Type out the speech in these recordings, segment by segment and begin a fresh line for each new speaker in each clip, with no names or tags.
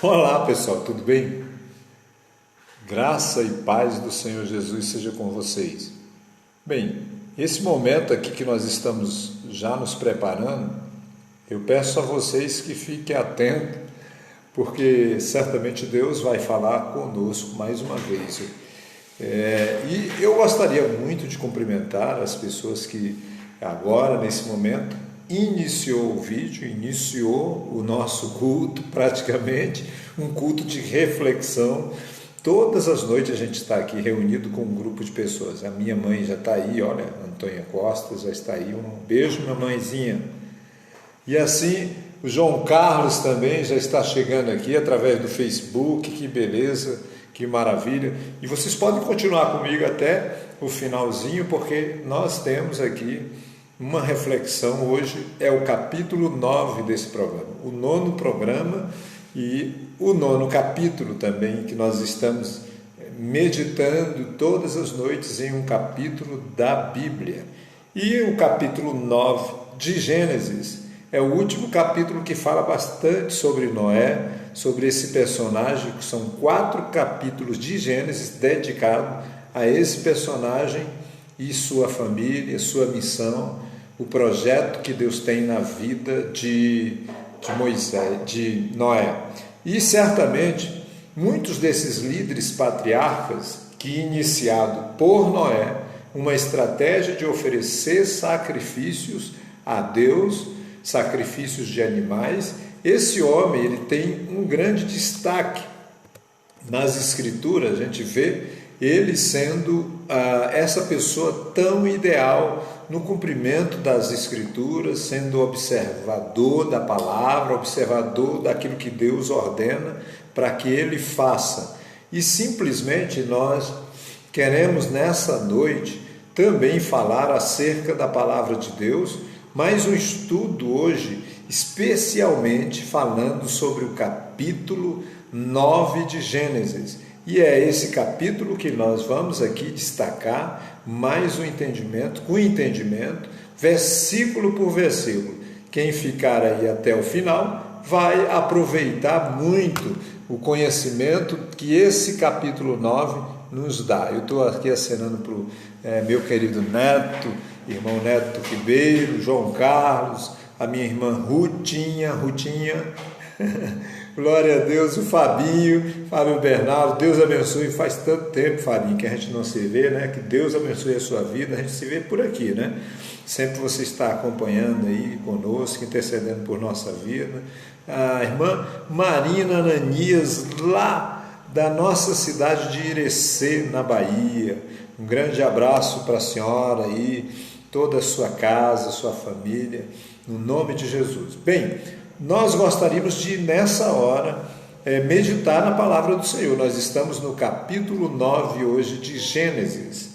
Olá pessoal, tudo bem? Graça e paz do Senhor Jesus seja com vocês. Bem, esse momento aqui que nós estamos já nos preparando, eu peço a vocês que fiquem atentos, porque certamente Deus vai falar conosco mais uma vez. E eu gostaria muito de cumprimentar as pessoas que agora, nesse momento, iniciou o vídeo, iniciou o nosso culto, praticamente, um culto de reflexão. Todas as noites a gente está aqui reunido com um grupo de pessoas. A minha mãe já está aí, olha, Antônia Costa já está aí. Um beijo, minha mãezinha. E assim, o João Carlos também já está chegando aqui através do Facebook, que beleza, que maravilha. E vocês podem continuar comigo até o finalzinho, porque nós temos aqui uma reflexão. Hoje é o capítulo 9 desse programa, o 9º programa e o 9º capítulo também, que nós estamos meditando todas as noites em um capítulo da Bíblia. E o capítulo 9 de Gênesis é o último capítulo que fala bastante sobre Noé, sobre esse personagem, que são 4 capítulos de Gênesis dedicados a esse personagem e sua família, sua missão, o projeto que Deus tem na vida de Moisés, de Noé. E certamente muitos desses líderes patriarcas que, iniciado por Noé, uma estratégia de oferecer sacrifícios a Deus, sacrifícios de animais, esse homem ele tem um grande destaque nas Escrituras. A gente vê ele sendo essa pessoa tão ideal no cumprimento das Escrituras, sendo observador da palavra, observador daquilo que Deus ordena para que ele faça. E simplesmente nós queremos nessa noite também falar acerca da palavra de Deus, mas um estudo hoje especialmente falando sobre o capítulo 9 de Gênesis. E é esse capítulo que nós vamos aqui destacar mais um entendimento, com entendimento, versículo por versículo. Quem ficar aí até o final vai aproveitar muito o conhecimento que esse capítulo 9 nos dá. Eu estou aqui acenando para o meu querido Neto, irmão Neto Ribeiro, João Carlos, a minha irmã Rutinha, glória a Deus, o Fábio Bernardo, Deus abençoe. Faz tanto tempo, Fabinho, que a gente não se vê, né? Que Deus abençoe a sua vida. A gente se vê por aqui, né? Sempre você está acompanhando aí conosco, intercedendo por nossa vida. A irmã Marina Ananias, lá da nossa cidade de Irecê, na Bahia. Um grande abraço para a senhora aí, toda a sua casa, sua família, no nome de Jesus. Bem, nós gostaríamos de, nessa hora, meditar na palavra do Senhor. Nós estamos no capítulo 9 hoje de Gênesis.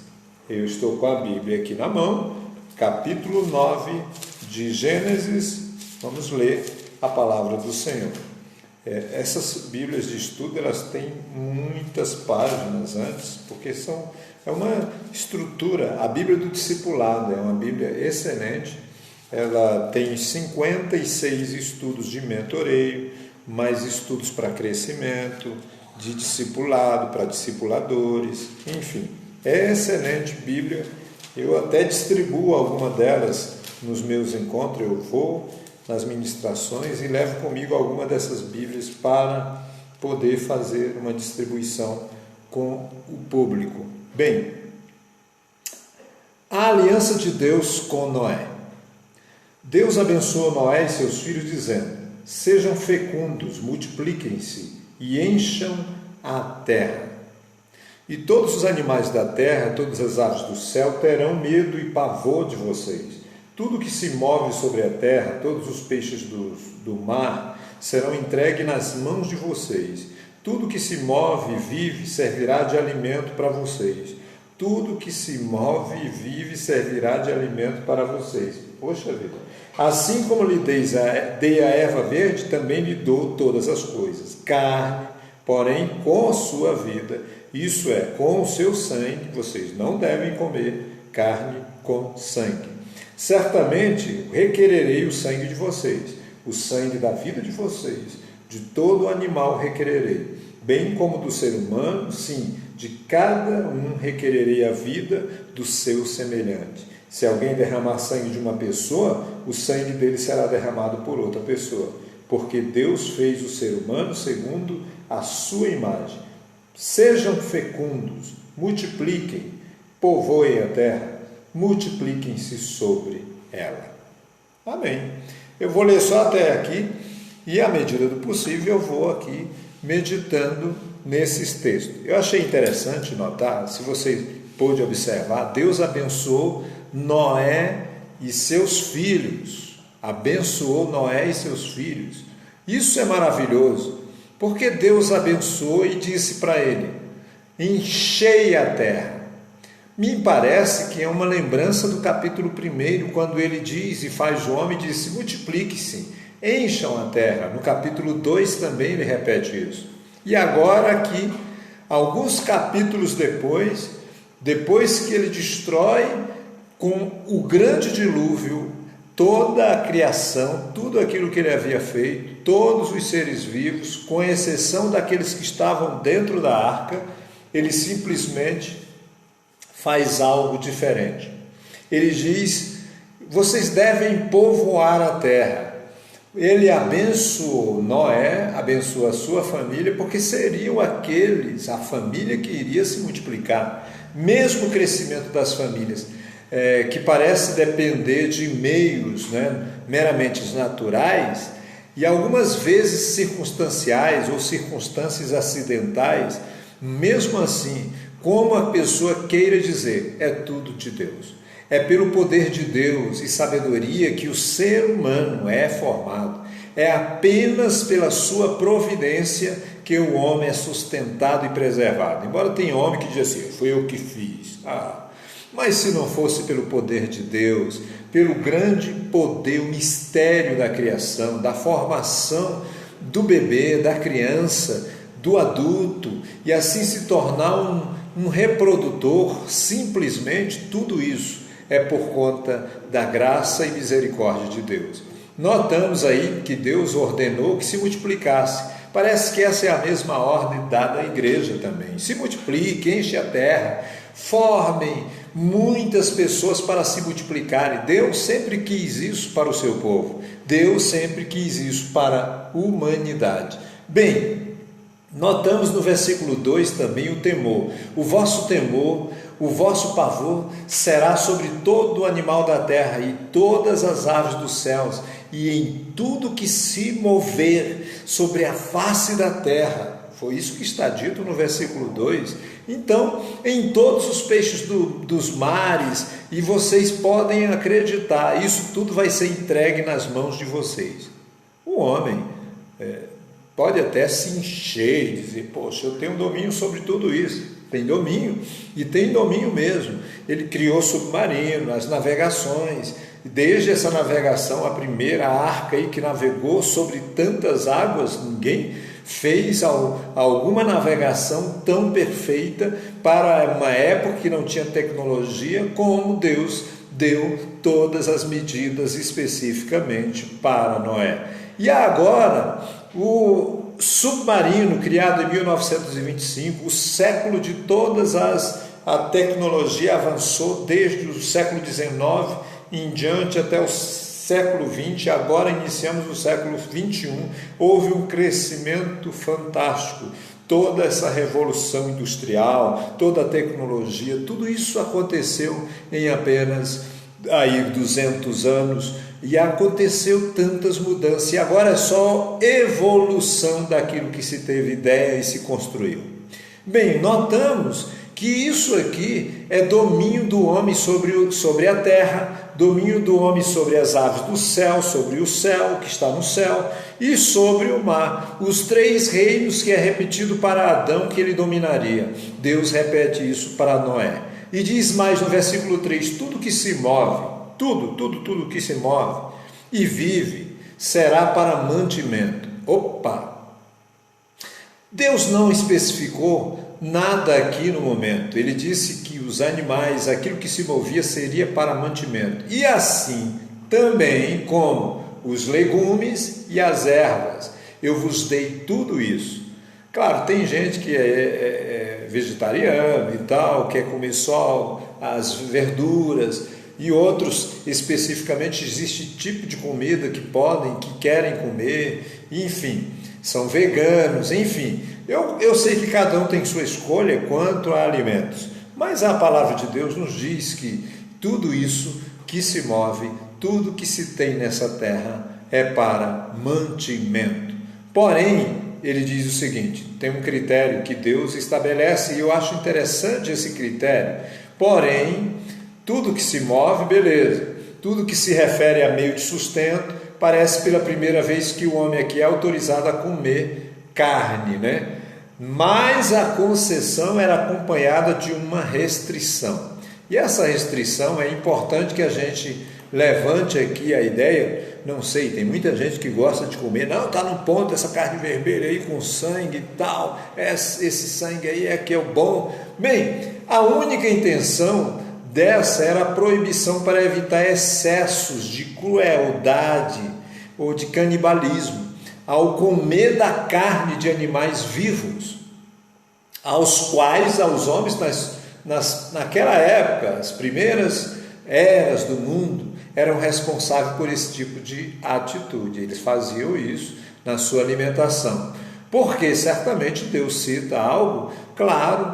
Eu estou com a Bíblia aqui na mão, capítulo 9 de Gênesis. Vamos ler a palavra do Senhor. Essas Bíblias de estudo, elas têm muitas páginas antes, porque é uma estrutura. A Bíblia do Discipulado é uma Bíblia excelente. Ela tem 56 estudos de mentoreio, mais estudos para crescimento, de discipulado para discipuladores, enfim, é excelente Bíblia. Eu até distribuo alguma delas nos meus encontros, eu vou nas ministrações e levo comigo alguma dessas Bíblias para poder fazer uma distribuição com o público. Bem, a aliança de Deus com Noé. Deus abençoou Noé e seus filhos, dizendo: sejam fecundos, multipliquem-se e encham a terra. E todos os animais da terra, todas as aves do céu terão medo e pavor de vocês. Tudo que se move sobre a terra, todos os peixes do mar, serão entregues nas mãos de vocês. Tudo que se move e vive servirá de alimento para vocês. Tudo que se move e vive servirá de alimento para vocês. Poxa vida! Assim como lhe dei a erva verde, também lhe dou todas as coisas. Carne, porém, com a sua vida, isso é, com o seu sangue, vocês não devem comer carne com sangue. Certamente requererei o sangue de vocês, o sangue da vida de vocês, de todo animal requererei, bem como do ser humano, sim, de cada um requererei a vida do seu semelhante. Se alguém derramar sangue de uma pessoa, o sangue dele será derramado por outra pessoa, porque Deus fez o ser humano segundo a sua imagem. Sejam fecundos, multipliquem, povoem a terra, multipliquem-se sobre ela. Amém. Eu vou ler só até aqui e, à medida do possível, eu vou aqui meditando nesses textos. Eu achei interessante notar, se você pôde observar, Deus abençoou Noé e seus filhos. Abençoou Noé e seus filhos. Isso é maravilhoso, porque Deus abençoou e disse para ele: enchei a terra. Me parece que é uma lembrança do capítulo 1, quando ele diz e faz o homem, disse: multiplique-se, encham a terra. No capítulo 2 também ele repete isso. E agora aqui, alguns capítulos depois que ele destrói com o grande dilúvio toda a criação, tudo aquilo que ele havia feito, todos os seres vivos, com exceção daqueles que estavam dentro da arca, ele simplesmente faz algo diferente. Ele diz: vocês devem povoar a terra. Ele abençoou Noé, abençoou a sua família, porque seriam aqueles, a família que iria se multiplicar. Mesmo o crescimento das famílias, que parece depender de meios, meramente naturais, e algumas vezes circunstanciais ou circunstâncias acidentais, mesmo assim, como a pessoa queira dizer, é tudo de Deus. É pelo poder de Deus e sabedoria que o ser humano é formado. É apenas pela sua providência que o homem é sustentado e preservado. Embora tenha homem que diz assim: foi eu que fiz. Mas se não fosse pelo poder de Deus, pelo grande poder, o mistério da criação, da formação do bebê, da criança, do adulto, e assim se tornar um reprodutor, simplesmente tudo isso é por conta da graça e misericórdia de Deus. Notamos aí que Deus ordenou que se multiplicasse. Parece que essa é a mesma ordem dada à igreja também. Se multiplique, enche a terra, formem muitas pessoas para se multiplicarem. Deus sempre quis isso para o seu povo. Deus sempre quis isso para a humanidade. Bem, notamos no versículo 2 também o temor. O vosso temor, o vosso pavor será sobre todo o animal da terra e todas as aves dos céus e em tudo que se mover sobre a face da terra. Foi isso que está dito no versículo 2. Então, em todos os peixes dos mares, e vocês podem acreditar, isso tudo vai ser entregue nas mãos de vocês. O homem pode até se encher e dizer: poxa, eu tenho domínio sobre tudo isso. Tem domínio, e tem domínio mesmo. Ele criou submarino, as navegações, desde essa navegação, a primeira arca aí que navegou sobre tantas águas, ninguém fez alguma navegação tão perfeita para uma época que não tinha tecnologia, como Deus deu todas as medidas especificamente para Noé. E agora, o submarino criado em 1925, o século de todas a tecnologia avançou desde o século XIX em diante até o século XX, agora iniciamos o século XXI, houve um crescimento fantástico, toda essa revolução industrial, toda a tecnologia, tudo isso aconteceu em apenas 200 anos, e aconteceu tantas mudanças, e agora é só evolução daquilo que se teve ideia e se construiu. Bem, notamos que isso aqui é domínio do homem sobre a terra, domínio do homem sobre as aves do céu, sobre o céu que está no céu e sobre o mar, os 3 reinos que é repetido para Adão que ele dominaria. Deus repete isso para Noé e diz mais no versículo 3, tudo que se move, tudo que se move e vive será para mantimento. Deus não especificou nada aqui no momento. Ele disse que os animais, aquilo que se movia, seria para mantimento. E assim também como os legumes e as ervas. eu vos dei tudo isso. Claro, tem gente que é vegetariano e tal, quer comer só as verduras, e outros, especificamente, existe tipo de comida que podem, que querem comer, enfim, são veganos, enfim. Eu sei que cada um tem sua escolha quanto a alimentos, mas a palavra de Deus nos diz que tudo isso que se move, tudo que se tem nessa terra é para mantimento. Porém, ele diz o seguinte, tem um critério que Deus estabelece e eu acho interessante esse critério. Porém, tudo que se move, beleza. Tudo que se refere a meio de sustento, parece pela primeira vez que o homem aqui é autorizado a comer carne, né? Mas a concessão era acompanhada de uma restrição. E essa restrição é importante que a gente levante aqui a ideia. Não sei, tem muita gente que gosta de comer, não, está no ponto essa carne vermelha aí com sangue e tal, esse sangue aí é que é o bom. Bem, a única intenção dessa era a proibição para evitar excessos de crueldade ou de canibalismo ao comer da carne de animais vivos, aos quais aos homens naquela época, as primeiras eras do mundo, eram responsáveis por esse tipo de atitude. Eles faziam isso na sua alimentação. Porque certamente Deus cita algo, claro,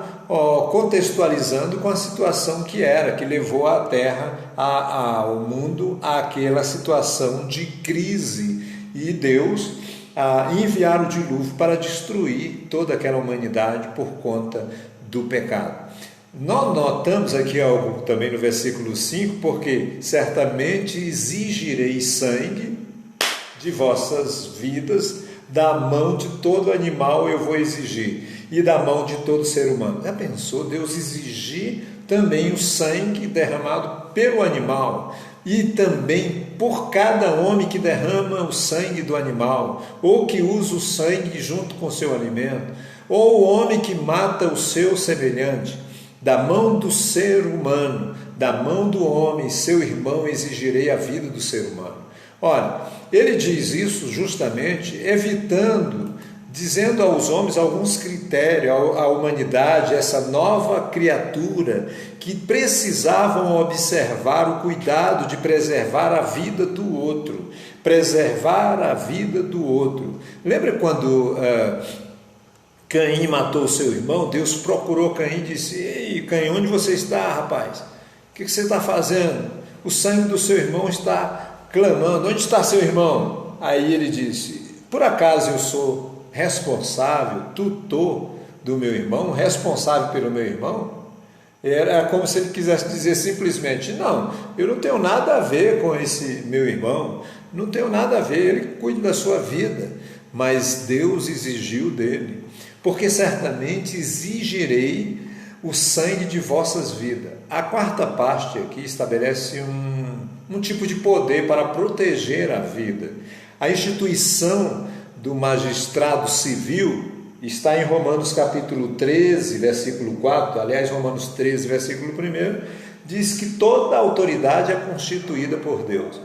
contextualizando com a situação que era, que levou a terra, ao mundo, àquela situação de crise. E Deus enviar o dilúvio para destruir toda aquela humanidade por conta do pecado. Nós notamos aqui algo também no versículo 5, porque certamente exigirei sangue de vossas vidas, da mão de todo animal eu vou exigir, e da mão de todo ser humano. Já pensou Deus exigir também o sangue derramado pelo animal, e também por cada homem que derrama o sangue do animal, ou que usa o sangue junto com o seu alimento, ou o homem que mata o seu semelhante? Da mão do ser humano, da mão do homem, seu irmão, exigirei a vida do ser humano. Olha, ele diz isso justamente evitando, dizendo aos homens alguns critérios, à humanidade, essa nova criatura, que precisavam observar o cuidado de preservar a vida do outro, preservar a vida do outro. Lembra quando Caim matou o seu irmão? Deus procurou Caim e disse: ei, Caim, onde você está, rapaz? O que você está fazendo? O sangue do seu irmão está clamando. Onde está seu irmão? Aí ele disse: por acaso eu sou responsável, tutor do meu irmão, responsável pelo meu irmão? Era como se ele quisesse dizer simplesmente: não, eu não tenho nada a ver com esse meu irmão, não tenho nada a ver, ele cuida da sua vida. Mas Deus exigiu dele, porque certamente exigirei o sangue de vossas vidas. A quarta parte aqui estabelece um tipo de poder para proteger a vida. A instituição do magistrado civil está em Romanos capítulo 13, versículo 4, aliás, Romanos 13, versículo 1, diz que toda autoridade é constituída por Deus.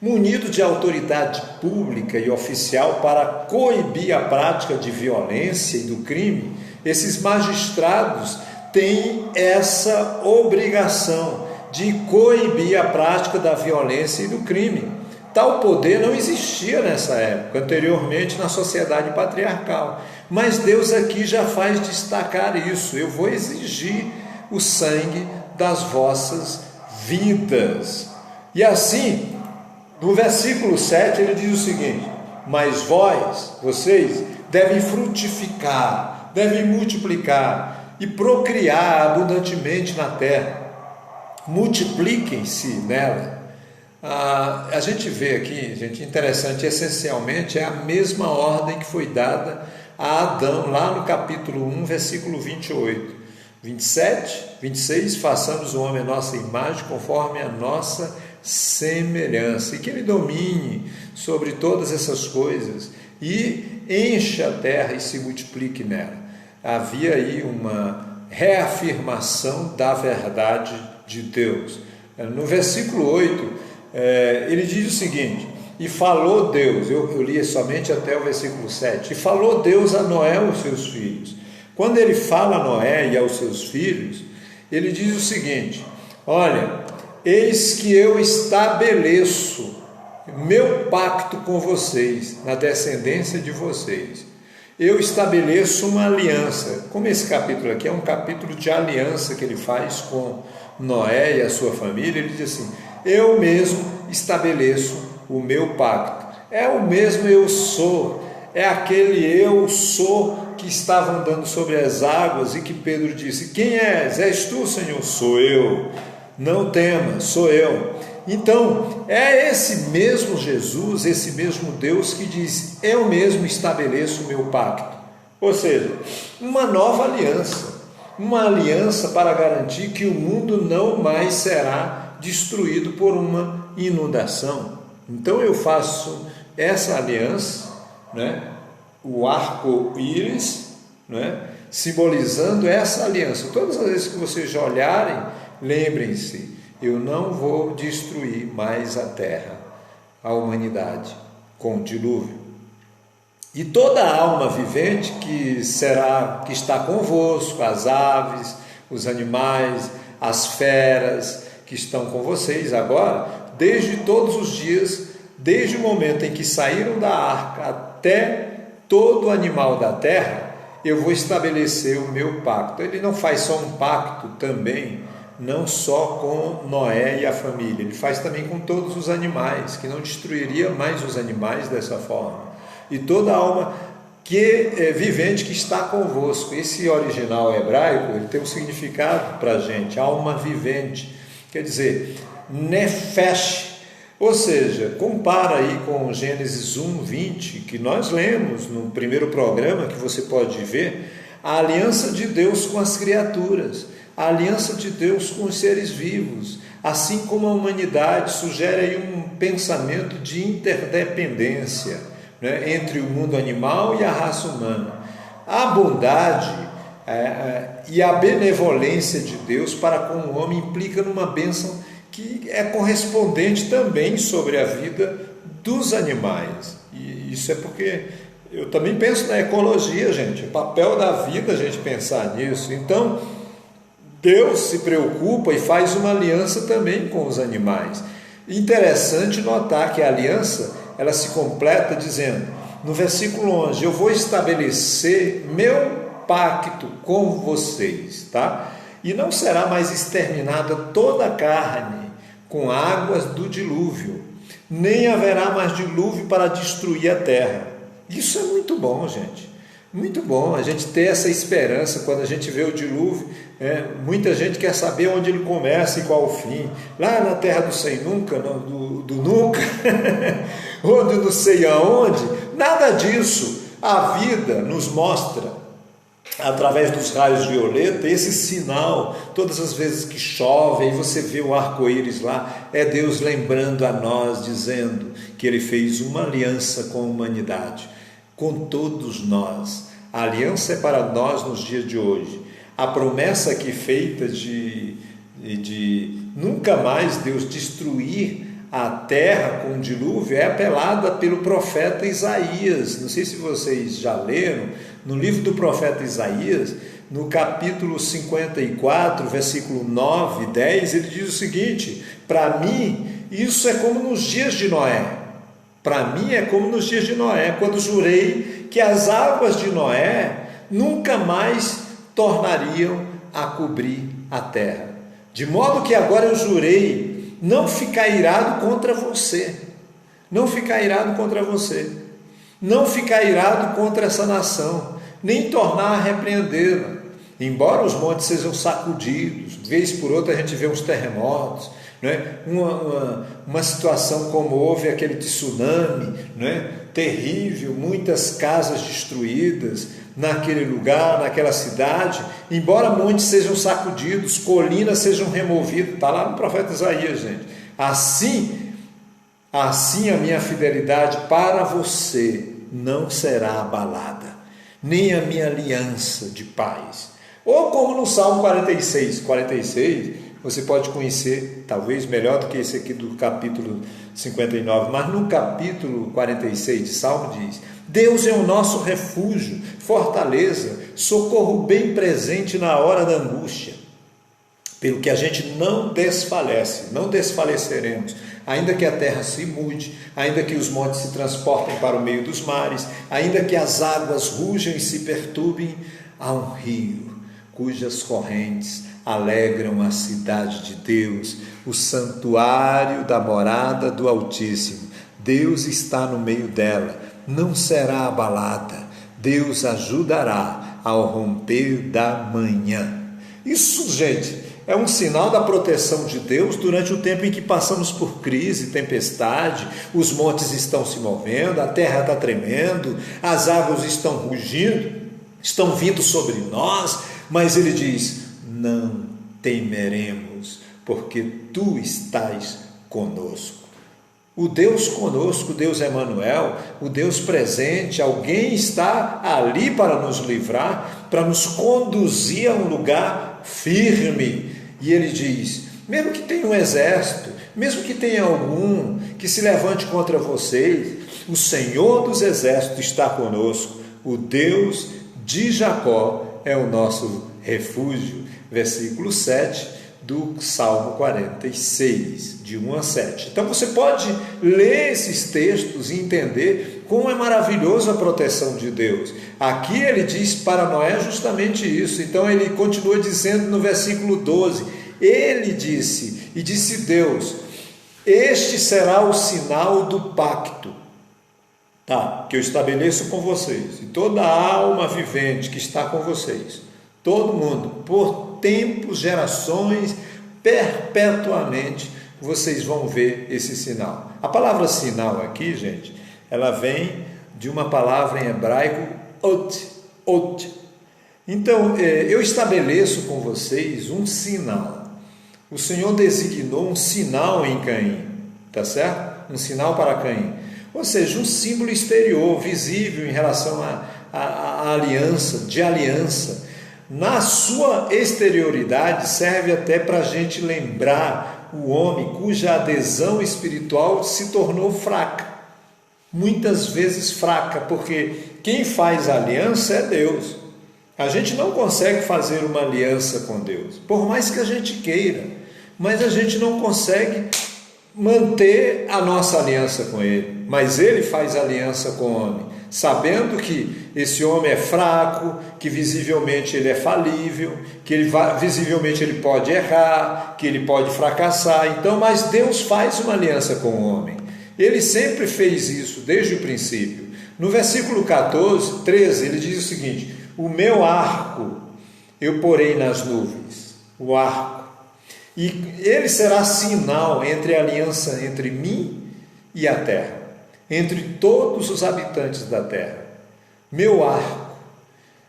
Munido de autoridade pública e oficial para coibir a prática de violência e do crime, esses magistrados têm essa obrigação de coibir a prática da violência e do crime. Tal poder não existia nessa época, anteriormente na sociedade patriarcal. Mas Deus aqui já faz destacar isso: eu vou exigir o sangue das vossas vidas. E assim, no versículo 7 ele diz o seguinte: mas vocês, devem frutificar, devem multiplicar e procriar abundantemente na terra. Multipliquem-se nela. A gente vê aqui, gente, interessante, essencialmente é a mesma ordem que foi dada a Adão, lá no capítulo 1, versículo 28. 27, 26, façamos o homem a nossa imagem, conforme a nossa semelhança, e que ele domine sobre todas essas coisas e encha a terra e se multiplique nela. Havia aí uma reafirmação da verdade de Deus. No versículo 8, ele diz o seguinte: e falou Deus, eu li somente até o versículo 7, e falou Deus a Noé e aos seus filhos. Quando ele fala a Noé e aos seus filhos, ele diz o seguinte: olha, eis que eu estabeleço meu pacto com vocês, na descendência de vocês. Eu estabeleço uma aliança. Como esse capítulo aqui é um capítulo de aliança que ele faz com Noé e a sua família, ele diz assim: eu mesmo estabeleço o meu pacto. É o mesmo eu sou, é aquele eu sou que estava andando sobre as águas e que Pedro disse: quem és? És tu, Senhor? Sou eu. Não temas, sou eu. Então, é esse mesmo Jesus, esse mesmo Deus que diz: eu mesmo estabeleço o meu pacto. Ou seja, uma nova aliança, uma aliança para garantir que o mundo não mais será destruído por uma inundação. Então eu faço essa aliança, né? O arco-íris, né? Simbolizando essa aliança. Todas as vezes que vocês já olharem, lembrem-se: eu não vou destruir mais a terra, a humanidade, com o dilúvio. E toda alma vivente que está convosco, as aves, os animais, as feras que estão com vocês agora, desde todos os dias, desde o momento em que saíram da arca até todo animal da terra, eu vou estabelecer o meu pacto. Ele não faz só um pacto também, não só com Noé e a família, ele faz também com todos os animais, que não destruiria mais os animais dessa forma. E toda alma que é vivente que está convosco. Esse original hebraico, ele tem um significado para a gente: alma vivente, quer dizer, nefesh. Ou seja, compara aí com Gênesis 1:20, que nós lemos no primeiro programa, que você pode ver, a aliança de Deus com as criaturas, a aliança de Deus com os seres vivos, assim como a humanidade sugere aí um pensamento de interdependência, né, entre o mundo animal e a raça humana. A bondade e a benevolência de Deus para com o homem implica numa bênção que é correspondente também sobre a vida dos animais. E isso é porque eu também penso na ecologia, gente. O papel da vida a gente pensar nisso. Então, Deus se preocupa e faz uma aliança também com os animais. Interessante notar que a aliança, ela se completa dizendo, no versículo 11, eu vou estabelecer meu pacto com vocês, tá? E não será mais exterminada toda a carne com águas do dilúvio, nem haverá mais dilúvio para destruir a terra. Isso é muito bom, gente. Muito bom a gente ter essa esperança quando a gente vê o dilúvio. Muita gente quer saber onde ele começa e qual o fim. Lá na terra do sem nunca, do nunca, onde não sei aonde. Nada disso. A vida nos mostra, através dos raios violeta, esse sinal. Todas as vezes que chove e você vê o arco-íris lá, é Deus lembrando a nós, dizendo que Ele fez uma aliança com a humanidade, com todos nós. A aliança é para nós nos dias de hoje. A promessa aqui feita de nunca mais Deus destruir a terra com o dilúvio é apelada pelo profeta Isaías. Não sei se vocês já leram, no livro do profeta Isaías, no capítulo 54, versículo 9 e 10, ele diz o seguinte: para mim, isso é como nos dias de Noé. Para mim é como nos dias de Noé, quando jurei que as águas de Noé nunca mais tornariam a cobrir a terra. De modo que agora eu jurei não ficar irado contra você, não ficar irado contra você, não ficar irado contra essa nação, nem tornar a repreendê-la. Embora os montes sejam sacudidos, vez por outra a gente vê uns terremotos, né? Uma situação como houve aquele tsunami, né? Terrível, muitas casas destruídas naquele lugar, naquela cidade, embora montes sejam sacudidos, colinas sejam removidas, está lá no profeta Isaías, gente. Assim a minha fidelidade para você não será abalada, nem a minha aliança de paz. Ou como no Salmo 46, você pode conhecer, talvez melhor do que esse aqui do capítulo 59, mas no capítulo 46 de Salmo diz: Deus é o nosso refúgio, fortaleza, socorro bem presente na hora da angústia, pelo que a gente não desfalece, não desfaleceremos, ainda que a terra se mude, ainda que os montes se transportem para o meio dos mares, ainda que as águas rujam e se perturbem, há um rio cujas correntes alegram a cidade de Deus, o santuário da morada do Altíssimo. Deus está no meio dela, não será abalada. Deus ajudará ao romper da manhã. Isso, gente, é um sinal da proteção de Deus durante o tempo em que passamos por crise, tempestade, os montes estão se movendo, a terra está tremendo, as águas estão rugindo, estão vindo sobre nós, mas ele diz: não temeremos, porque tu estás conosco. O Deus conosco, o Deus Emanuel, o Deus presente, alguém está ali para nos livrar, para nos conduzir a um lugar firme. E ele diz: mesmo que tenha um exército, mesmo que tenha algum que se levante contra vocês, o Senhor dos exércitos está conosco, o Deus de Jacó é o nosso refúgio. Versículo 7 do Salmo 46, de 1 a 7. Então você pode ler esses textos e entender como é maravilhosa a proteção de Deus. Aqui ele diz para Noé justamente isso. Então ele continua dizendo no versículo 12: ele disse, e disse Deus: este será o sinal do pacto, que eu estabeleço com vocês, e toda alma vivente que está com vocês, todo mundo, por tempos, gerações, perpetuamente, vocês vão ver esse sinal. A palavra sinal aqui, gente, ela vem de uma palavra em hebraico, ot. Então, eu estabeleço com vocês um sinal. O Senhor designou um sinal em Caim, tá certo? Um sinal para Caim. Ou seja, um símbolo exterior, visível em relação à aliança, de aliança. Na sua exterioridade, serve até para a gente lembrar o homem cuja adesão espiritual se tornou fraca. Muitas vezes fraca, porque quem faz aliança é Deus. A gente não consegue fazer uma aliança com Deus, por mais que a gente queira, mas a gente não consegue manter a nossa aliança com Ele. Mas Ele faz aliança com o homem, sabendo que esse homem é fraco, que visivelmente ele é falível, que visivelmente ele pode errar, que ele pode fracassar. Então, mas Deus faz uma aliança com o homem. Ele sempre fez isso, desde o princípio. No versículo 13, ele diz o seguinte: o meu arco eu porei nas nuvens, o arco, e ele será sinal entre a aliança entre mim e a terra, entre todos os habitantes da terra. Meu arco.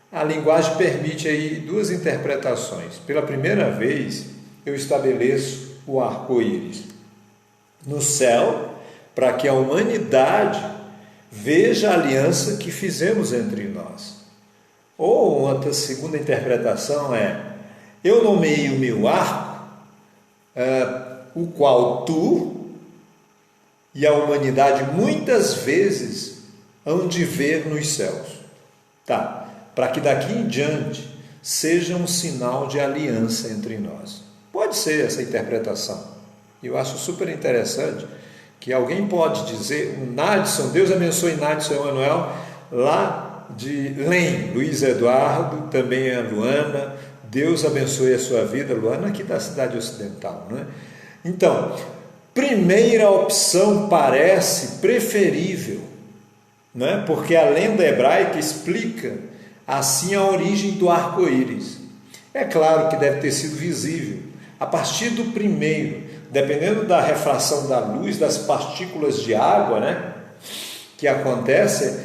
A linguagem permite aí duas interpretações. Pela primeira vez, eu estabeleço o arco-íris no céu, para que a humanidade veja a aliança que fizemos entre nós. Ou outra segunda interpretação é: eu nomeei o meu arco, o qual tu e a humanidade muitas vezes hão de ver nos céus. Para que daqui em diante seja um sinal de aliança entre nós. Pode ser essa interpretação. Eu acho super interessante que alguém pode dizer, o Nadson, Deus abençoe Nadson Emanuel, lá de Lem, Luiz Eduardo, também a Luana, Deus abençoe a sua vida, Luana, aqui da cidade ocidental, né? Então, primeira opção parece preferível, né? Porque a lenda hebraica explica assim a origem do arco-íris. É claro que deve ter sido visível. A partir do primeiro, dependendo da refração da luz, das partículas de água, né, que acontece,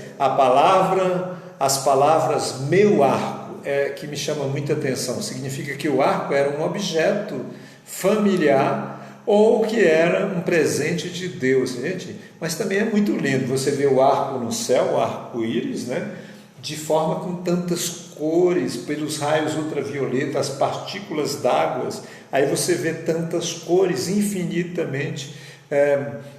as palavras meu arco, que me chama muita atenção. Significa que o arco era um objeto familiar ou que era um presente de Deus, gente. Mas também é muito lindo você ver o arco no céu, o arco-íris, né? de forma com tantas cores, pelos raios ultravioletas, as partículas d'água, aí você vê tantas cores, infinitamente,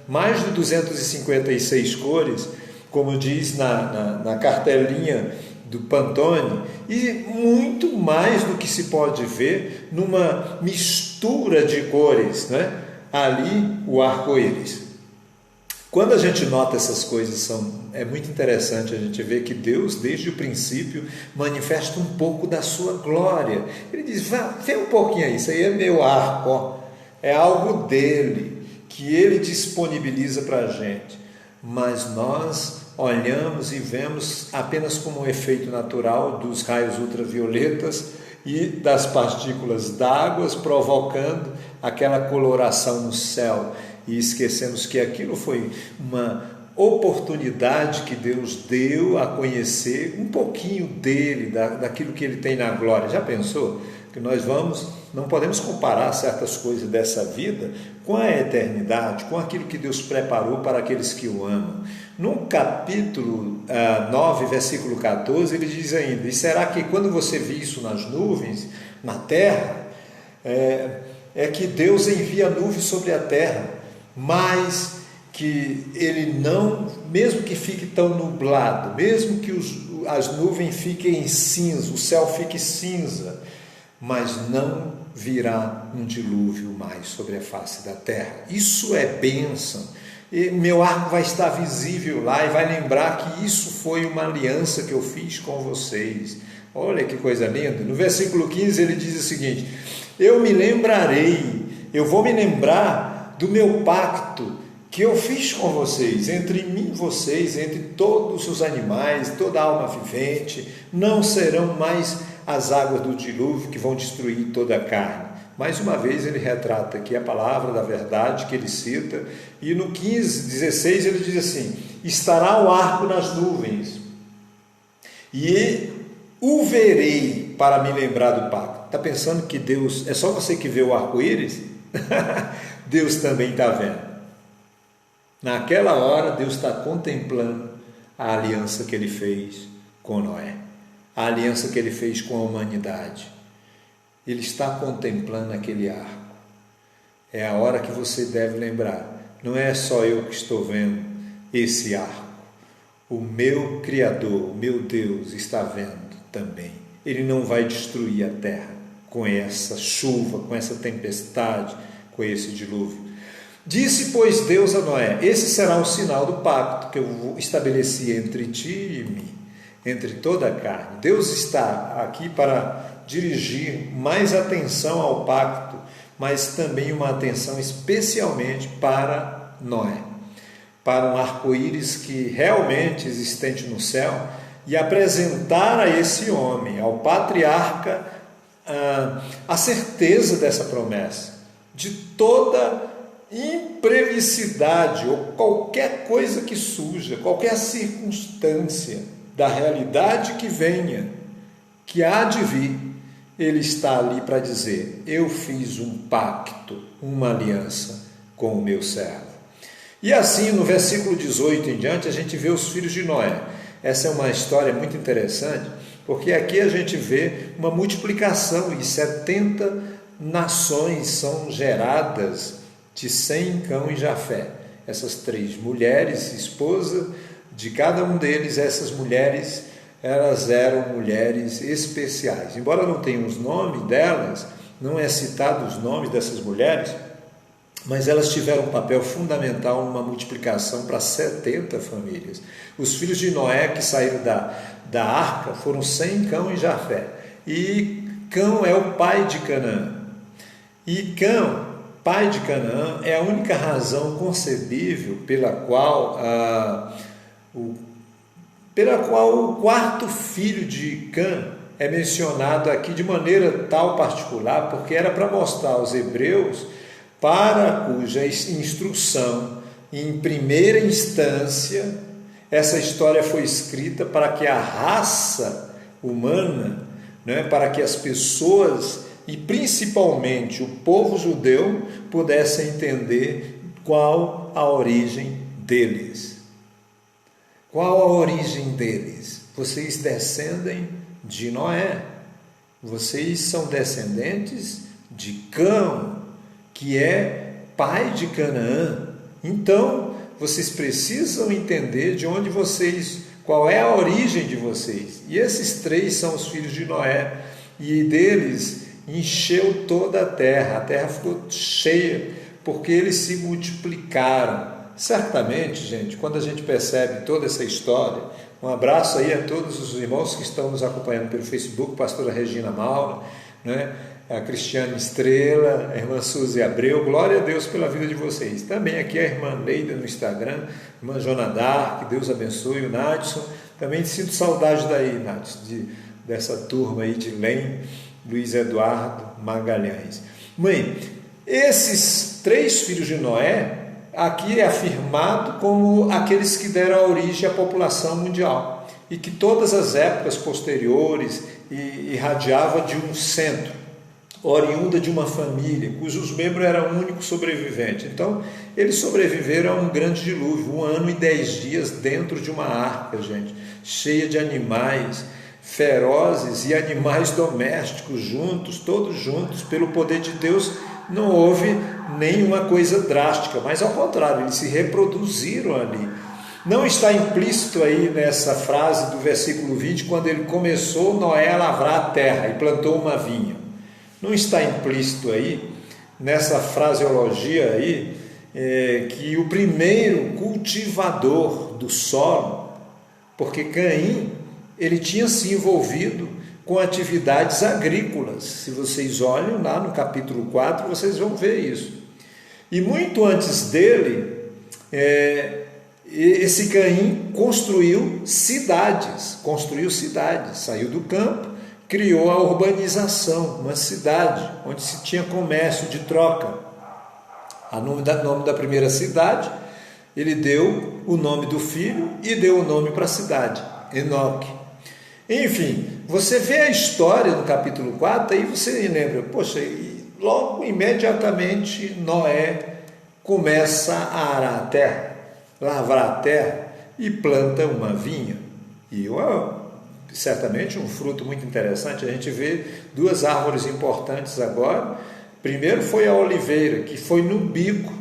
mais de 256 cores, como diz na cartelinha do Pantone, e muito mais do que se pode ver numa mistura de cores, né? Ali o arco-íris. Quando a gente nota essas coisas, é muito interessante a gente ver que Deus, desde o princípio, manifesta um pouco da sua glória. Ele diz, vê um pouquinho aí, isso aí é meu arco, ó. É algo dele, que ele disponibiliza para a gente. Mas nós olhamos e vemos apenas como um efeito natural dos raios ultravioletas e das partículas d'água provocando aquela coloração no céu. E esquecemos que aquilo foi uma oportunidade que Deus deu a conhecer um pouquinho dele, daquilo que ele tem na glória. Já pensou? Que nós não podemos comparar certas coisas dessa vida com a eternidade, com aquilo que Deus preparou para aqueles que o amam. No capítulo 9, versículo 14, ele diz ainda, e será que quando você vê isso nas nuvens, na terra, é que Deus envia nuvens sobre a terra, mas que ele não, mesmo que fique tão nublado, mesmo que as nuvens fiquem cinza, o céu fique cinza, mas não virá um dilúvio mais sobre a face da terra. Isso é bênção. E meu arco vai estar visível lá e vai lembrar que isso foi uma aliança que eu fiz com vocês. Olha que coisa linda. No versículo 15 ele diz o seguinte, eu vou me lembrar do meu pacto que eu fiz com vocês, entre mim e vocês, entre todos os animais, toda alma vivente, não serão mais as águas do dilúvio que vão destruir toda a carne. Mais uma vez ele retrata aqui a palavra da verdade que ele cita, e no 15:16 ele diz assim, estará o arco nas nuvens, e o verei para me lembrar do pacto. Está pensando que Deus, é só você que vê o arco-íris? Deus também está vendo. Naquela hora Deus está contemplando a aliança que ele fez com Noé, a aliança que ele fez com a humanidade. Ele está contemplando aquele arco. É a hora que você deve lembrar, não é só eu que estou vendo esse arco, o meu Criador, o meu Deus está vendo também. Ele não vai destruir a terra com essa chuva, com essa tempestade, com esse dilúvio. Disse, pois, Deus a Noé, esse será o sinal do pacto que eu estabeleci entre ti e mim, entre toda a carne. Deus está aqui para dirigir mais atenção ao pacto, mas também uma atenção especialmente para Noé, para um arco-íris que realmente existente no céu, e apresentar a esse homem, ao patriarca, a certeza dessa promessa, de toda imprevisibilidade ou qualquer coisa que surja, qualquer circunstância da realidade que venha, que há de vir, ele está ali para dizer, eu fiz um pacto, uma aliança com o meu servo. E assim, no versículo 18 em diante, a gente vê os filhos de Noé. Essa é uma história muito interessante, porque aqui a gente vê uma multiplicação, e 70 nações são geradas de Sem, Cão e Jafé. Essas 3 mulheres, esposa de cada um deles, essas mulheres, elas eram mulheres especiais. Embora não tenha os nomes delas, não é citado os nomes dessas mulheres, mas elas tiveram um papel fundamental numa multiplicação para 70 famílias. Os filhos de Noé que saíram da arca foram Sem, Cão e Jafé. E Cão é o pai de Canaã. E Cão, pai de Canaã, é a única razão concebível pela qual o 4º filho de Cã é mencionado aqui de maneira tal particular, porque era para mostrar aos hebreus para cuja instrução, em primeira instância, essa história foi escrita para que a raça humana, né, para que as pessoas, e principalmente o povo judeu, pudessem entender qual a origem deles. Qual a origem deles? vocês descendem de Noé, vocês são descendentes de Cão, que é pai de Canaã. Então, vocês precisam entender de onde vocês, qual é a origem de vocês. E esses 3 são os filhos de Noé, e deles encheu toda a terra ficou cheia, porque eles se multiplicaram. Certamente, gente, quando a gente percebe toda essa história, um abraço aí a todos os irmãos que estão nos acompanhando pelo Facebook, pastora Regina Maura, né? A Cristiane Estrela, a irmã Suzy Abreu, glória a Deus pela vida de vocês. Também aqui a irmã Leida no Instagram, a irmã Jonadar, que Deus abençoe, o Nadson, também sinto saudade daí, Nadson, dessa turma aí de Lem, Luiz Eduardo Magalhães. Mãe, esses 3 filhos de Noé, aqui é afirmado como aqueles que deram a origem à população mundial, e que todas as épocas posteriores irradiava de um centro, oriunda de uma família, cujos membros eram o único sobrevivente. Então, eles sobreviveram a um grande dilúvio, 1 ano e 10 dias dentro de uma arca, gente, cheia de animais ferozes e animais domésticos juntos, todos juntos, pelo poder de Deus. Não houve nenhuma coisa drástica, mas ao contrário, eles se reproduziram ali. Não está implícito aí nessa frase do versículo 20, quando ele começou Noé a lavrar a terra e plantou uma vinha. Não está implícito aí, nessa fraseologia aí, que o primeiro cultivador do solo, porque Caim, ele tinha se envolvido com atividades agrícolas. Se vocês olham lá no capítulo 4, vocês vão ver isso. E muito antes dele, esse Caim construiu cidades, saiu do campo, criou a urbanização, uma cidade onde se tinha comércio de troca. O nome da primeira cidade, ele deu o nome do filho e deu o nome para a cidade, Enoque. Enfim, você vê a história no capítulo 4, aí você lembra, poxa, e logo imediatamente Noé começa a arar a terra, lavrar a terra e planta uma vinha. E certamente um fruto muito interessante. A gente vê 2 árvores importantes agora. Primeiro foi a oliveira, que foi no bico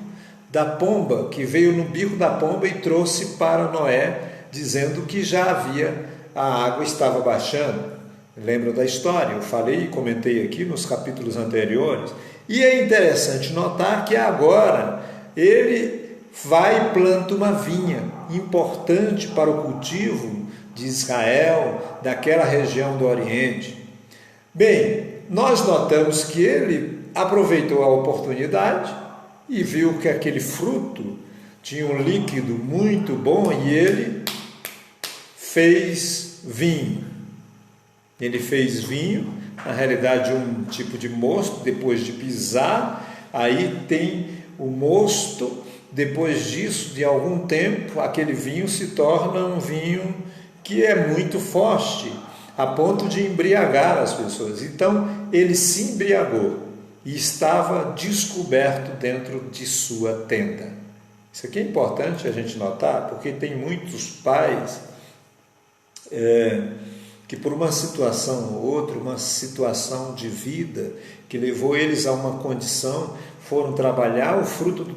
da pomba, que veio no bico da pomba e trouxe para Noé, dizendo que já havia, a água estava baixando. Lembram da história? Eu falei e comentei aqui nos capítulos anteriores. E é interessante notar que agora ele vai e planta uma vinha, importante para o cultivo de Israel, daquela região do Oriente. Bem, nós notamos que ele aproveitou a oportunidade e viu que aquele fruto tinha um líquido muito bom e ele fez vinho. Ele fez vinho, na realidade um tipo de mosto, depois de pisar, aí tem o mosto. Depois disso, de algum tempo, aquele vinho se torna um vinho que é muito forte, a ponto de embriagar as pessoas. Então, ele se embriagou e estava descoberto dentro de sua tenda. Isso aqui é importante a gente notar, porque tem muitos pais que por uma situação ou outra, uma situação de vida que levou eles a uma condição, foram trabalhar, o fruto do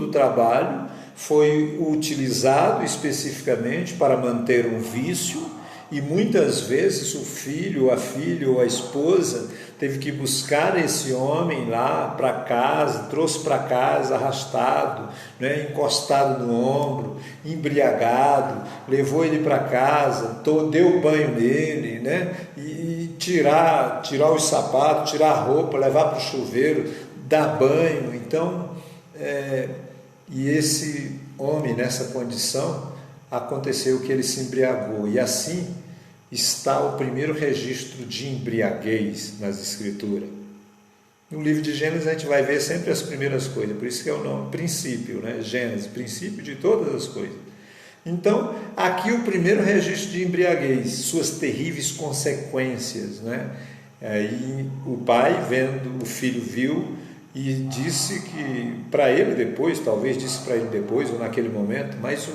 trabalho foi utilizado especificamente para manter um vício, e muitas vezes o filho, a filha ou a esposa teve que buscar esse homem lá para casa, trouxe para casa arrastado, né, encostado no ombro, embriagado, levou ele para casa, deu banho nele, né, e tirar os sapatos, tirar a roupa, levar para o chuveiro, dar banho. Então, e esse homem nessa condição, aconteceu que ele se embriagou, e assim está o primeiro registro de embriaguez nas Escrituras. No livro de Gênesis a gente vai ver sempre as primeiras coisas, por isso que é o nome princípio, né? Gênesis, princípio de todas as coisas. Então, aqui o primeiro registro de embriaguez, suas terríveis consequências, né? Aí o pai, vendo, o filho viu e disse que para ele depois, talvez disse para ele depois ou naquele momento, mas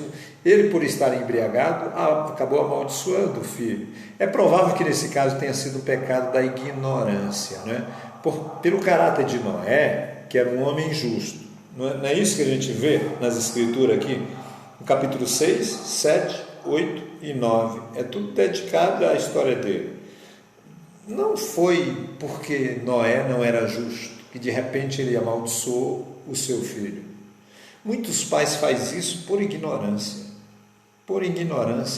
ele, por estar embriagado, acabou amaldiçoando o filho. É provável que nesse caso tenha sido o pecado da ignorância, né? Pelo caráter de Noé, que era um homem justo. Não é isso que a gente vê nas escrituras aqui? No capítulo 6, 7, 8 e 9. É tudo dedicado à história dele. Não foi porque Noé não era justo que de repente ele amaldiçoou o seu filho. Muitos pais fazem isso por ignorância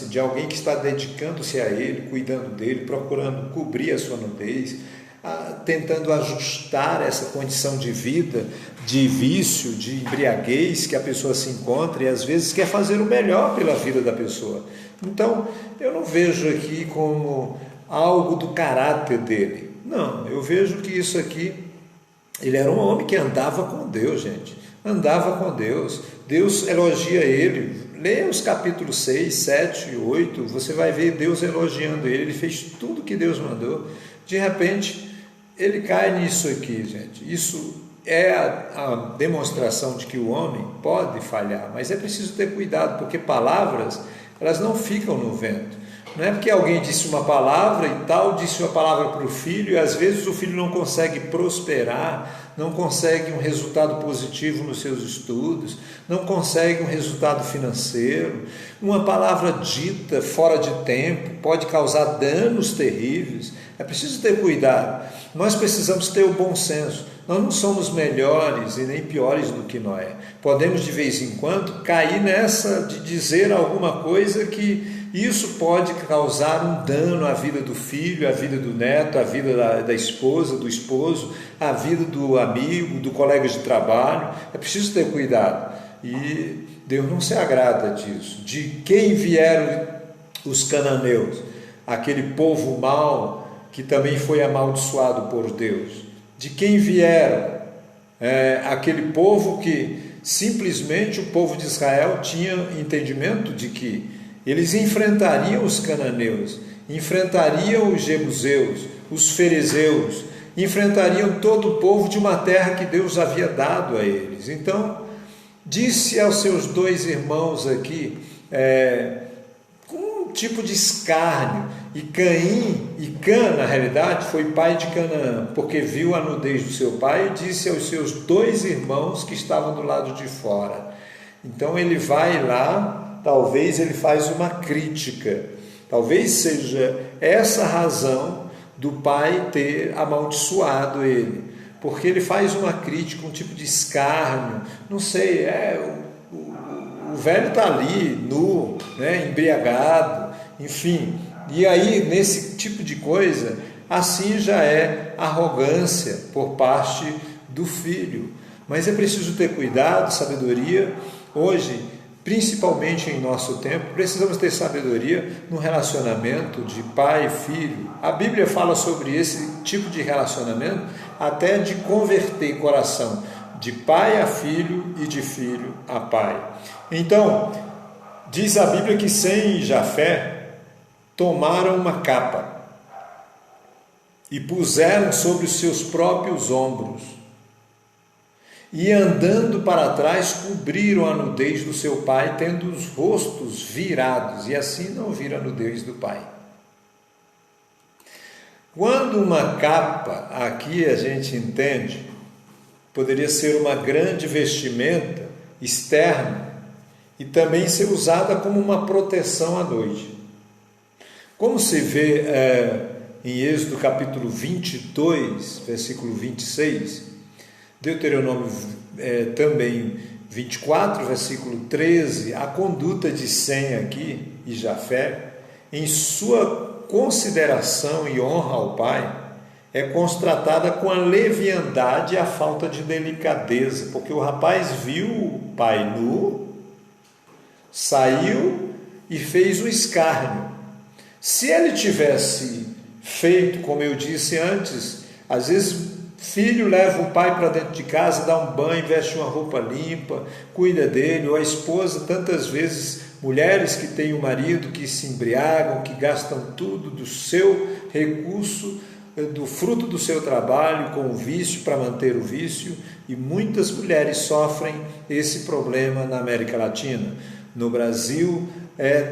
de alguém que está dedicando-se a ele, cuidando dele, procurando cobrir a sua nudez, tentando ajustar essa condição de vida, de vício, de embriaguez que a pessoa se encontra e às vezes quer fazer o melhor pela vida da pessoa. Então, eu não vejo aqui como algo do caráter dele. Não, eu vejo que isso aqui, ele era um homem que andava com Deus, gente. Andava com Deus. Deus elogia ele. Leia os capítulos 6, 7 e 8, você vai ver Deus elogiando ele. Ele fez tudo que Deus mandou. De repente, ele cai nisso aqui, gente. Isso é a demonstração de que o homem pode falhar, mas é preciso ter cuidado, porque palavras, elas não ficam no vento. Não é porque alguém disse uma palavra e tal, disse uma palavra para o filho, e às vezes o filho não consegue prosperar, não consegue um resultado positivo nos seus estudos, não consegue um resultado financeiro. Uma palavra dita fora de tempo pode causar danos terríveis. É preciso ter cuidado. Nós precisamos ter o bom senso. Nós não somos melhores e nem piores do que Noé. Podemos de vez em quando cair nessa de dizer alguma coisa que isso pode causar um dano à vida do filho, à vida do neto, à vida da esposa, do esposo, à vida do amigo, do colega de trabalho. É preciso ter cuidado. E Deus não se agrada disso. De quem vieram os cananeus? Aquele povo mau que também foi amaldiçoado por Deus. De quem vieram? Aquele povo que simplesmente o povo de Israel tinha entendimento de que eles enfrentariam os cananeus, enfrentariam os jebuseus, os fariseus, enfrentariam todo o povo de uma terra que Deus havia dado a eles. Então, disse aos seus dois irmãos aqui, com um tipo de escárnio, e Cã, na realidade, foi pai de Canaã, porque viu a nudez do seu pai e disse aos seus dois irmãos que estavam do lado de fora. Então, ele vai lá. Talvez ele faz uma crítica, talvez seja essa a razão do pai ter amaldiçoado ele, porque ele faz uma crítica, um tipo de escárnio, não sei, o velho está ali, nu, né, embriagado, enfim, e aí nesse tipo de coisa, assim já é arrogância por parte do filho, mas é preciso ter cuidado, sabedoria. Hoje, principalmente em nosso tempo, precisamos ter sabedoria no relacionamento de pai e filho. A Bíblia fala sobre esse tipo de relacionamento, até de converter coração de pai a filho e de filho a pai. Então, diz a Bíblia que Sem e Jafé tomaram uma capa e puseram sobre os seus próprios ombros, e andando para trás cobriram a nudez do seu pai, tendo os rostos virados, e assim não viram a nudez do pai. Quando uma capa, aqui a gente entende, poderia ser uma grande vestimenta externa e também ser usada como uma proteção à noite. Como se vê em Êxodo capítulo 22, versículo 26, Deuteronômio também 24, versículo 13, a conduta de Sem aqui e Jafé, em sua consideração e honra ao pai, é constatada com a leviandade e a falta de delicadeza, porque o rapaz viu o pai nu, saiu e fez o escárnio. Se ele tivesse feito, como eu disse antes, às vezes filho leva o pai para dentro de casa, dá um banho, veste uma roupa limpa, cuida dele, ou a esposa, tantas vezes, mulheres que têm um marido que se embriagam, que gastam tudo do seu recurso do fruto do seu trabalho com o vício, para manter o vício, e muitas mulheres sofrem esse problema na América Latina. No Brasil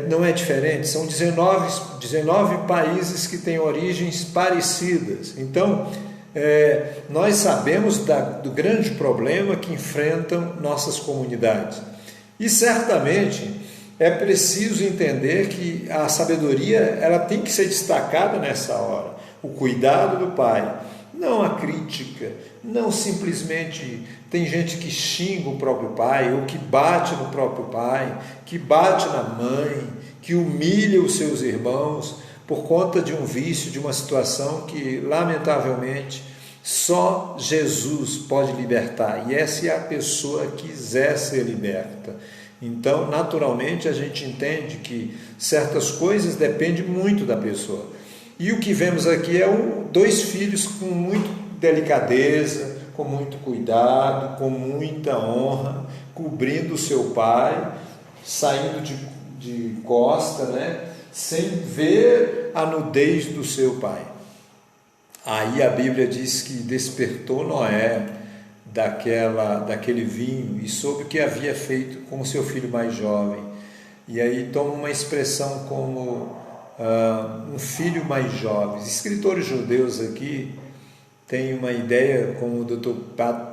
não é diferente, são 19 países que têm origens parecidas. Então, nós sabemos do grande problema que enfrentam nossas comunidades. E certamente é preciso entender que a sabedoria ela tem que ser destacada nessa hora. O cuidado do pai, não a crítica, não simplesmente tem gente que xinga o próprio pai, ou que bate no próprio pai, que bate na mãe, que humilha os seus irmãos por conta de um vício, de uma situação que, lamentavelmente, só Jesus pode libertar, e essa é a pessoa que quiser ser liberta. Então, naturalmente, a gente entende que certas coisas dependem muito da pessoa. E o que vemos aqui é dois filhos com muita delicadeza, com muito cuidado, com muita honra, cobrindo o seu pai, saindo de costa, sem ver a nudez do seu pai. Aí a Bíblia diz que despertou Noé daquele vinho e soube o que havia feito com o seu filho mais jovem. E aí toma uma expressão como um filho mais jovem. Os escritores judeus aqui têm uma ideia, como o Dr.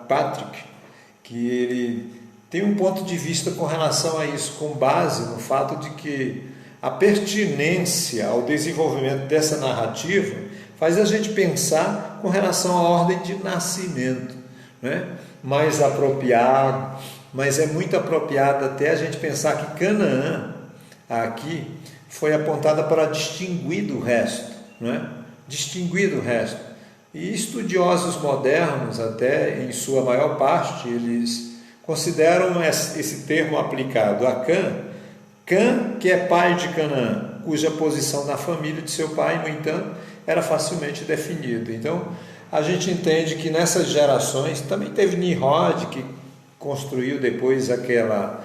Patrick, que ele tem um ponto de vista com relação a isso, com base no fato de que a pertinência ao desenvolvimento dessa narrativa faz a gente pensar com relação à ordem de nascimento, mais apropriado, mas é muito apropriado até a gente pensar que Canaã aqui foi apontada para distinguir do resto, distinguir do resto. E estudiosos modernos, até em sua maior parte, eles consideram esse termo aplicado a Cã, que é pai de Canaã, cuja posição na família de seu pai, no entanto, era facilmente definida. Então, a gente entende que nessas gerações também teve Nimrod, que construiu depois aquela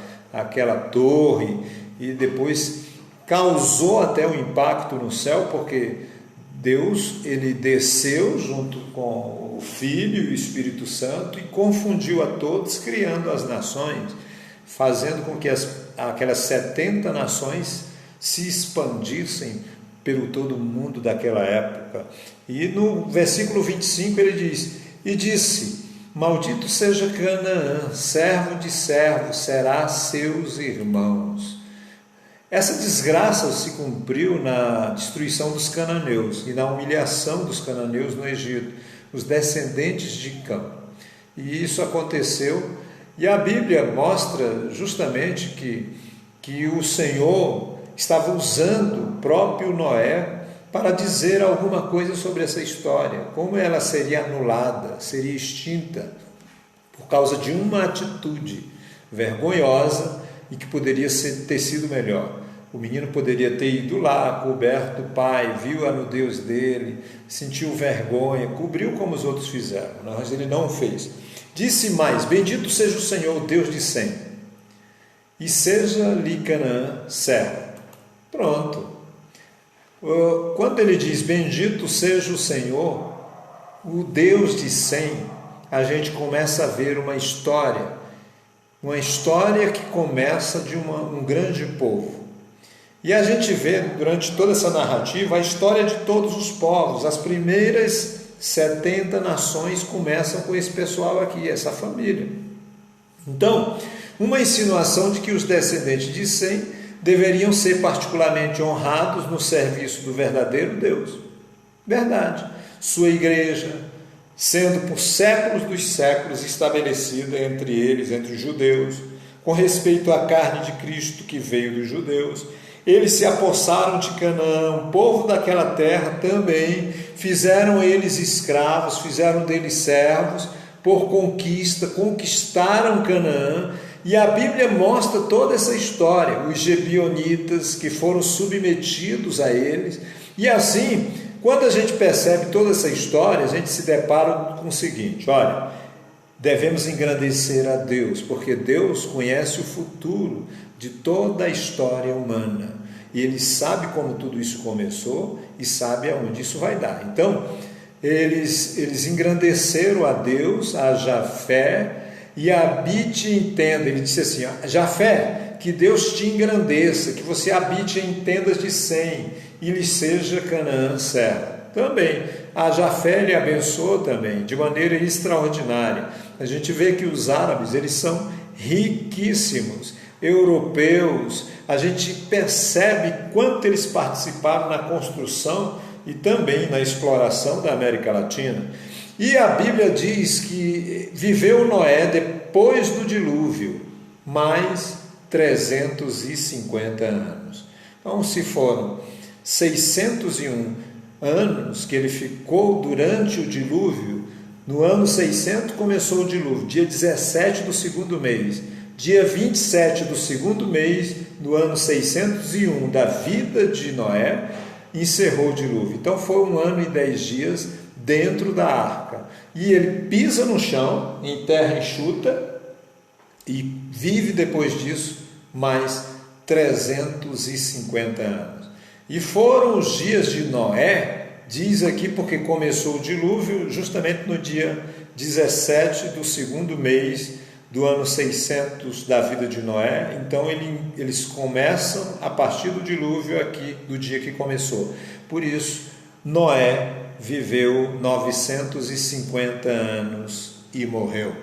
torre e depois causou até um impacto no céu, porque Deus ele desceu junto com o Filho e o Espírito Santo e confundiu a todos, criando as nações, fazendo com que aquelas 70 nações se expandissem pelo todo o mundo daquela época. E no versículo 25 ele diz: e disse, maldito seja Canaã, servo de servos será seus irmãos. Essa desgraça se cumpriu na destruição dos cananeus e na humilhação dos cananeus no Egito, os descendentes de Cã. E isso aconteceu, e a Bíblia mostra justamente que o Senhor estava usando o próprio Noé para dizer alguma coisa sobre essa história, como ela seria anulada, seria extinta, por causa de uma atitude vergonhosa e que poderia ter sido melhor. O menino poderia ter ido lá, coberto o pai, viu a nudez dele, sentiu vergonha, cobriu como os outros fizeram, mas ele não o fez. Disse mais: bendito seja o Senhor, o Deus de Sem, e seja-lhe Canaã servo. Pronto. Quando ele diz bendito seja o Senhor, o Deus de Sem, a gente começa a ver uma história que começa de um grande povo. E a gente vê durante toda essa narrativa a história de todos os povos. As primeiras 70 nações começam com esse pessoal aqui, essa família. Então, uma insinuação de que os descendentes de Sem deveriam ser particularmente honrados no serviço do verdadeiro Deus. Verdade. Sua igreja, sendo por séculos dos séculos estabelecida entre eles, entre os judeus, com respeito à carne de Cristo que veio dos judeus, eles se apossaram de Canaã, o povo daquela terra também, fizeram eles escravos, fizeram deles servos, por conquista, conquistaram Canaã, e a Bíblia mostra toda essa história, os gebionitas que foram submetidos a eles, e assim, quando a gente percebe toda essa história, a gente se depara com o seguinte: olha, devemos engrandecer a Deus, porque Deus conhece o futuro de toda a história humana, e Ele sabe como tudo isso começou, e sabe aonde isso vai dar. Então, eles engrandeceram a Deus, a Jafé, e habite em tenda. Ele disse assim: Jafé, que Deus te engrandeça, que você habite em tendas de 100 e lhe seja Canaã serva. Também, a Jafé lhe abençoou também, de maneira extraordinária. A gente vê que os árabes, eles são riquíssimos, europeus, a gente percebe quanto eles participaram na construção e também na exploração da América Latina. E a Bíblia diz que viveu Noé depois do dilúvio, mais 350 anos. Então, se foram 601 anos que ele ficou durante o dilúvio, no ano 600 começou o dilúvio, dia 17 do segundo mês, dia 27 do segundo mês, no ano 601 da vida de Noé, encerrou o dilúvio. Então foi 1 ano e 10 dias dentro da arca. E ele pisa no chão, em terra enxuta, e vive depois disso mais 350 anos. E foram os dias de Noé, diz aqui porque começou o dilúvio justamente no dia 17 do segundo mês do ano 600 da vida de Noé. Então eles começam a partir do dilúvio aqui, do dia que começou. Por isso, Noé viveu 950 anos e morreu.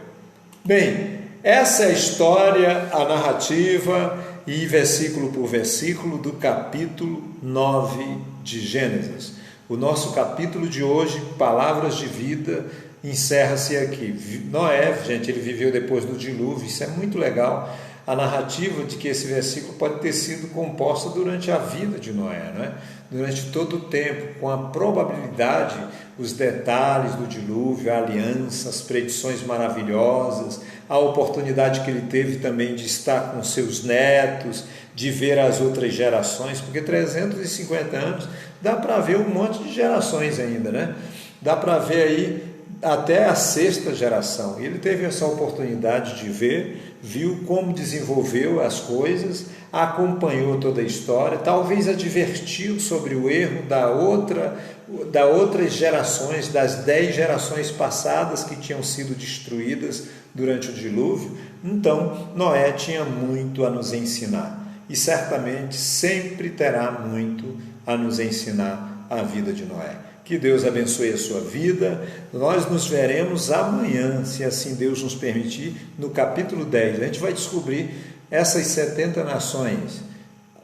Bem, essa é a história, a narrativa e versículo por versículo do capítulo 9 de Gênesis. O nosso capítulo de hoje, Palavras de Vida, encerra-se aqui. Noé, gente, ele viveu depois do dilúvio, isso é muito legal. A narrativa de que esse versículo pode ter sido composta durante a vida de Noé, não é? Durante todo o tempo, com a probabilidade, os detalhes do dilúvio, a aliança, as predições maravilhosas, a oportunidade que ele teve também de estar com seus netos, de ver as outras gerações, porque 350 anos dá para ver um monte de gerações ainda, né? Dá para ver aí até a 6ª geração. Ele teve essa oportunidade de ver, viu como desenvolveu as coisas, acompanhou toda a história, talvez advertiu sobre o erro das outras gerações, das 10 gerações passadas que tinham sido destruídas durante o dilúvio. Então, Noé tinha muito a nos ensinar e certamente sempre terá muito a nos ensinar a vida de Noé. Que Deus abençoe a sua vida. Nós nos veremos amanhã, se assim Deus nos permitir, no capítulo 10. A gente vai descobrir essas 70 nações.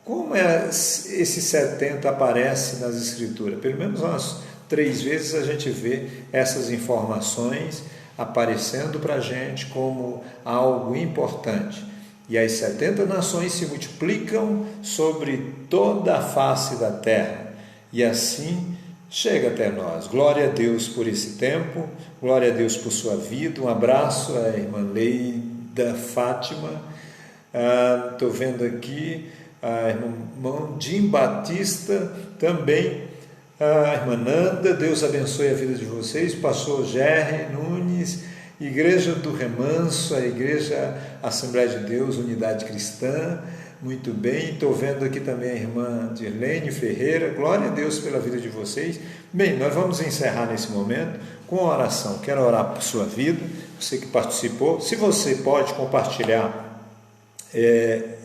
Como esses 70 aparecem nas Escrituras? Pelo menos umas 3 vezes a gente vê essas informações aparecendo para a gente como algo importante. E as 70 nações se multiplicam sobre toda a face da terra. E assim chega até nós. Glória a Deus por esse tempo, glória a Deus por sua vida. Um abraço à irmã Leida Fátima. Estou vendo aqui a irmã Jim Batista também, a irmã Nanda. Deus abençoe a vida de vocês. Pastor Gerry Nunes, Igreja do Remanso, a Igreja Assembleia de Deus, Unidade Cristã. Muito bem, estou vendo aqui também a irmã Dirlene Ferreira. Glória a Deus pela vida de vocês. Bem, nós vamos encerrar nesse momento com a oração. Quero orar por sua vida, você que participou. Se você pode compartilhar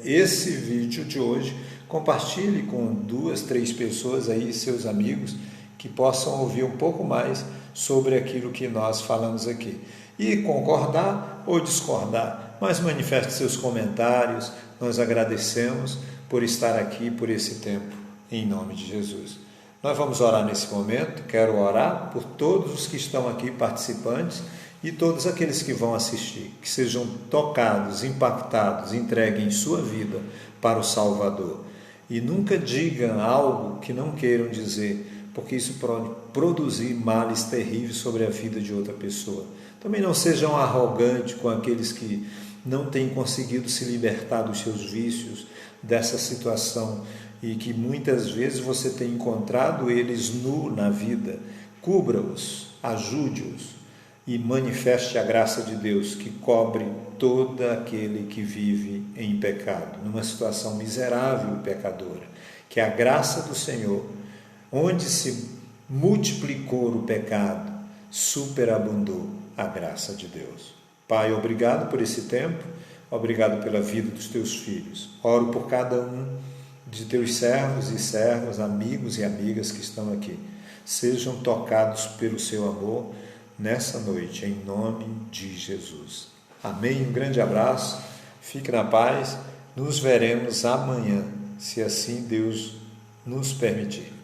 esse vídeo de hoje, compartilhe com 2, 3 pessoas aí, seus amigos, que possam ouvir um pouco mais sobre aquilo que nós falamos aqui. E concordar ou discordar, mas manifeste seus comentários. Nós agradecemos por estar aqui, por esse tempo, em nome de Jesus. Nós vamos orar nesse momento. Quero orar por todos os que estão aqui participantes e todos aqueles que vão assistir, que sejam tocados, impactados, entreguem sua vida para o Salvador. E nunca digam algo que não queiram dizer, porque isso pode produzir males terríveis sobre a vida de outra pessoa. Também não sejam arrogantes com aqueles que não têm conseguido se libertar dos seus vícios, dessa situação, e que muitas vezes você tem encontrado eles nu na vida. Cubra-os, ajude-os e manifeste a graça de Deus que cobre todo aquele que vive em pecado, numa situação miserável e pecadora. Que a graça do Senhor, onde se multiplicou o pecado, superabundou a graça de Deus. Pai, obrigado por esse tempo, obrigado pela vida dos teus filhos. Oro por cada um de teus servos e servas, amigos e amigas que estão aqui. Sejam tocados pelo seu amor nessa noite, em nome de Jesus. Amém. Um grande abraço, fique na paz, nos veremos amanhã, se assim Deus nos permitir.